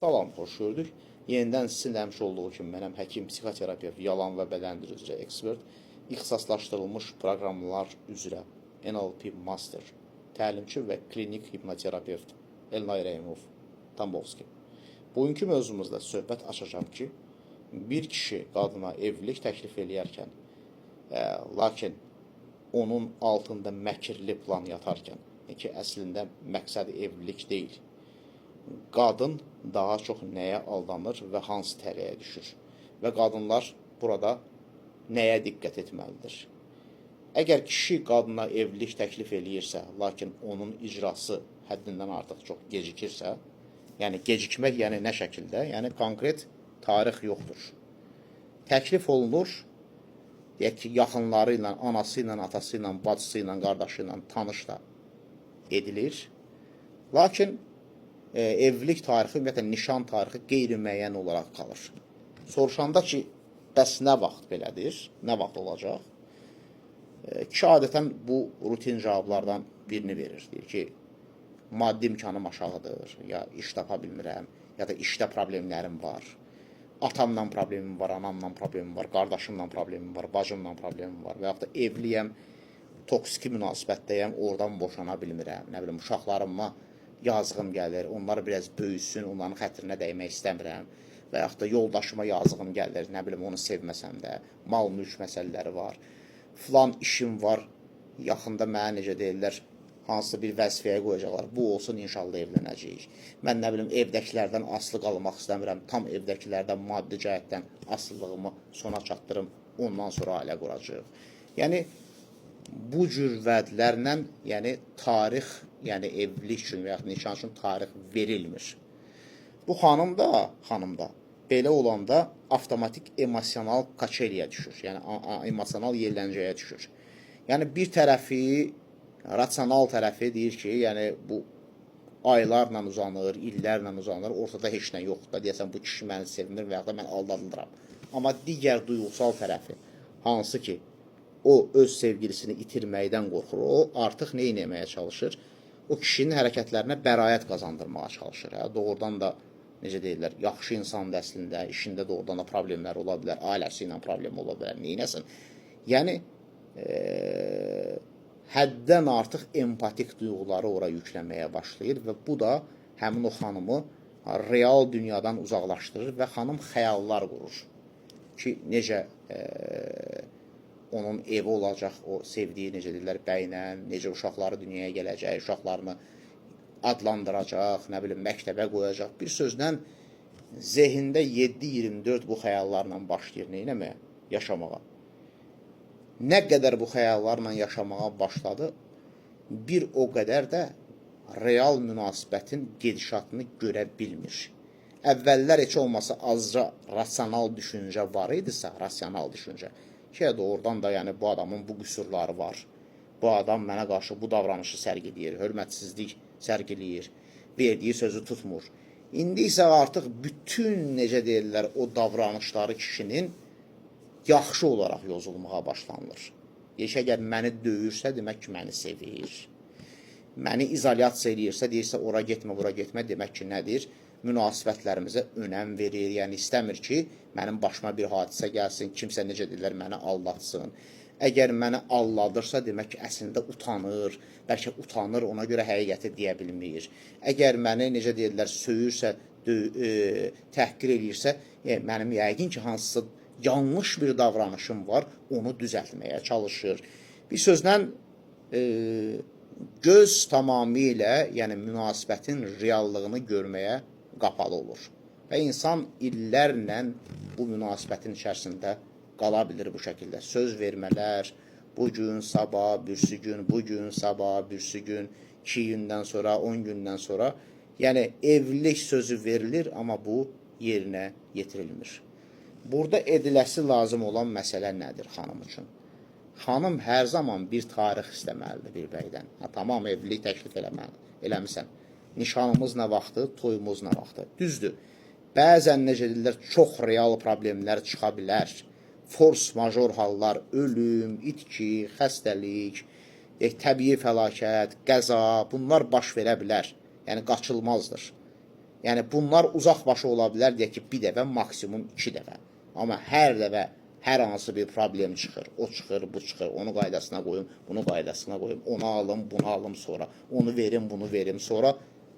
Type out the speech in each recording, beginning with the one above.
Salam, xoş gördük. Yenidən sizin də həmişə olduğu kimi mənəm həkim, psixoterapevt, yalan və bədəndirici üzrə ekspert, ixtisaslaşdırılmış proqramlar üzrə NLP Master, təlimçi və klinik hipnoterapevt Elnay Rəhimov Tambovski. Bugünkü mövzumuzda söhbət açacağım ki, bir kişi qadına evlilik təklif eləyərkən, lakin onun altında məkirli plan yatarkən, ki, əslində məqsədi evlilik deyil, qadın daha çox nəyə aldanır və hansı tələyə düşür və qadınlar burada nəyə diqqət etməlidir? Əgər kişi qadına evlilik təklif eləyirsə, lakin onun icrası həddindən artıq çox gecikirsə, yəni gecikmək yəni nə şəkildə? Yəni konkret tarix yoxdur. Təklif olunur, deyək ki, yaxınları ilə, anası ilə, atası ilə, bacısı ilə, qardaşı ilə tanış da edilir. Lakin evlilik tarixi, ümumiyyətlə nişan tarixi qeyri-müəyyən olaraq qalır. Soruşanda ki, bəs nə vaxt belədir, nə vaxt olacaq? Kişi adətən bu rutin cavablardan birini verir. Deyir ki, maddi imkanım aşağıdır, ya iş tapa bilmirəm, ya da işdə problemlərim var. Atamla problemim var, anamla problemim var, qardaşımla problemim var, bacımla problemim var və yaxud da evliyəm, toksik münasibətdəyəm, oradan boşana bilmirəm, nə bilim, uşaqlarıma yazığım gəlir, onlar biraz böyüsün, onların xətrinə dəymək istəmirəm və yaxud da yoldaşıma yazığım gəlir, nə bilim, onu sevməsəm də, mal-mülk məsələləri var, filan işim var, yaxında mənə necə deyirlər, hansısa bir vəzifəyə qoyacaqlar, bu olsun, inşallah evlənəcəyik. Mən nə bilim, evdəkilərdən asılı qalmaq istəmirəm, tam evdəkilərdən maddi cəhətdən asılılığımı sona çatdırım, ondan sonra ailə quracaq. Yəni, bu cür vədlərlə, yəni tarix, yəni evlilik üçün və yaxud nişan üçün tarix verilmir. Bu xanım da belə olanda avtomatik emosional kaçeliyə düşür, yəni emosional yerləncəyə düşür. Yəni bir tərəfi, rasional tərəfi deyir ki, yəni bu aylarla uzanır, illərlə uzanır, ortada heç nə yoxdur da, deyəsən bu kişi məni sevmir və yaxud da mən aldadılıram. Amma digər duyğusal tərəfi, hansı ki, o öz sevgilisini itirməkdən qorxur, o artıq nə etməyə çalışır? O kişinin hərəkətlərinə bəraət qazandırmağa çalışır. Doğrudan da, necə deyirlər, yaxşı insandır əslində, işində doğrudan da problemlər ola bilər, ailəsi ilə problem ola bilər, neynəsin? Yəni, həddən artıq empatik duyğuları ora yükləməyə başlayır və bu da həmin o xanımı real dünyadan uzaqlaşdırır və xanım xəyallar qurur ki, necə onun evi olacaq, o sevdiyi, necə deyirlər, bəylə, necə uşaqları dünyaya gələcək, uşaqlarını adlandıracaq, nə bilim, məktəbə qoyacaq. Bir sözlə, zehində 7-24 bu xəyallarla başlayır, neynəməyə? Yaşamağa. Nə qədər bu xəyallarla yaşamağa başladı, bir o qədər də real münasibətin gedişatını görə bilmir. Əvvəllər heç olmasa azca rasional düşüncə var idisə, rasional düşüncə, ki, doğrudan da yəni bu adamın bu qüsurları var. Bu adam mənə qarşı bu davranışı sərgiləyir, hörmətsizlik sərgiləyir, verdiyi sözü tutmur. İndi isə artıq bütün, necə deyirlər, o davranışları kişinin yaxşı olaraq yozulmağa başlanılır. Əgər məni döyürsə, demək ki, məni sevir. Məni izolyasiya eləyirsə, deyirsə, ora getmə, bura getmə, demək ki, nədir? Münasibətlərimizə önəm verir, yəni istəmir ki, mənim başıma bir hadisə gəlsin, kimsə necə deyirlər, məni aldatsın. Əgər məni alladırsa, demək ki, əslində utanır, bəlkə utanır, ona görə həqiqəti deyə bilmir. Əgər məni, necə deyirlər, söyürsə, təhqir eləyirsə, mənim yəqin ki, hansısa yanlış bir davranışım var, onu düzəltməyə çalışır. Bir sözlə, göz tamamilə, yəni münasibətin reallığını görməyə qapalı olur. Və insan illərlə bu münasibətin içərisində qala bilir bu şəkildə. Söz vermələr, bugün, sabah, bürsü gün, bugün, sabah, bürsü gün, 2 gündən sonra, 10 gündən sonra. Yəni, evlilik sözü verilir, amma bu yerinə yetirilmir. Burada ediləsi lazım olan məsələ nədir xanım üçün? Xanım hər zaman bir tarix istəməlidir bir bəydən. Tamam, evlilik təklif eləmisən. Nişanımız nə vaxtı, toyumuz nə vaxtı. Düzdür, bəzən necə deyirlər, çox real problemlər çıxa bilər. Force major hallar, ölüm, itki, xəstəlik, təbii fəlakət, qəza, bunlar baş verə bilər. Yəni, qaçılmazdır. Yəni bunlar uzaq başı ola bilər, deyək ki, bir dəfə, maksimum 2 dəfə. Amma hər dəfə hər hansı bir problem çıxır, o çıxır, bu çıxır, onu qaydasına qoyum, bunu qaydasına qoyum, onu alım, bunu alım sonra, onu verim, bunu verim sonra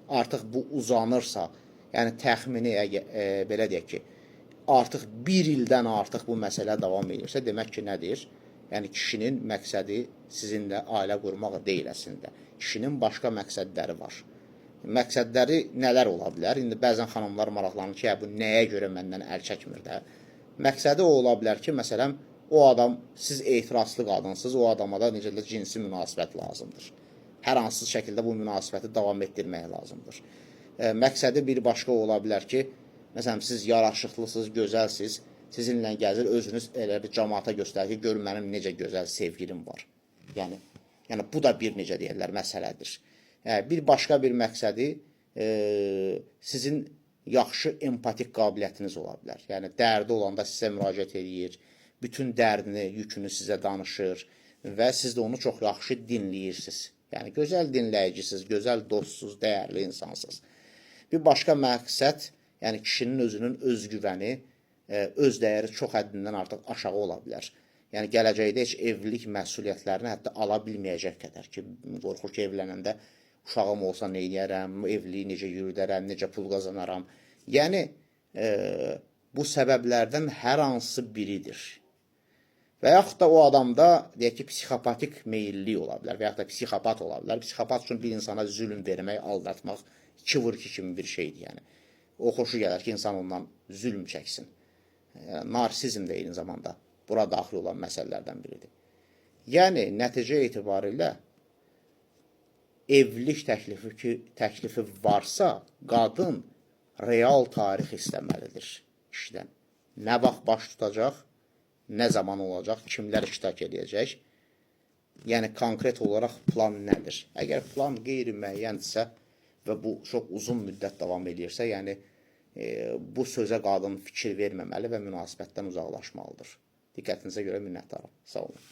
artıq bu uzanırsa, yəni təxmini belə deyək ki, artıq bir ildən artıq bu məsələ davam edirsə, demək ki, nədir? Yəni kişinin məqsədi sizinlə ailə qurmaq deyil əslində. Kişinin başqa məqsədləri var. Məqsədləri nələr ola bilər? İndi bəzən xanımlar maraqlanır ki, bu nəyə görə məndən əl çəkmir də? Məqsədi o ola bilər ki, məsələn, o adam, siz etirazlı qadınsınız, o adama da necə də cinsi münasibət lazımdır. Hər hansı şəkildə bu münasibəti davam etdirmək lazımdır. Məqsədi bir başqa ola bilər ki, məsələn, siz yaraşıqlısınız, gözəlsiniz, sizinlə gəzir, özünüz elə bir cəmaata göstərir ki, görün mənim necə gözəl sevgilim var. Yəni bu da bir necə deyirlər, məsələdir. Bir başqa bir məqsədi sizin yaxşı empatik qabiliyyətiniz ola bilər. Yəni dərdi olanda sizə müraciət edir, bütün dərdini, yükünü sizə danışır və siz də onu çox yaxşı dinləyirsiniz. Yəni gözəl dinləyicisiniz, gözəl dostsuz, dəyərli insansınız. Bir başqa məqsəd, yəni kişinin özünün özgüvəni, öz dəyəri çox həddindən artıq aşağı ola bilər. Yəni gələcəkdə heç evlilik məsuliyyətlərini hətta ala bilməyəcək qədər ki, qorxur ki, evlənəndə uşağım olsa nə edərəm, evliliyi necə yürüdərəm, necə pul qazanaram. Yəni bu səbəblərdən hər hansı biridir. Və yaxud da o adamda deyək ki, psixopatik meyillik ola bilər və yaxud da psixopat ola bilər. Psixopat üçün bir insana zülm vermək, aldatmaq 2 vur 2 kimi bir şeydir. Yəni o xoşu gələr ki, insan ondan zülm çəksin. Narsizm də eyni zamanda bura daxil olan məsələlərdən biridir. Yəni nəticə etibarilə evlilik təklifi varsa, qadın real tarix istəməlidir kişidən. Nə vaxt baş tutacaq, nə zaman olacaq, kimlər iştirak edəcək, yəni konkret olaraq plan nədir? Əgər plan qeyri-müəyyəndirsə və bu çox uzun müddət davam edirsə, yəni bu sözə qadın fikir verməməli və münasibətdən uzaqlaşmalıdır. Diqqətinizə görə minnətdaram. Sağ olun.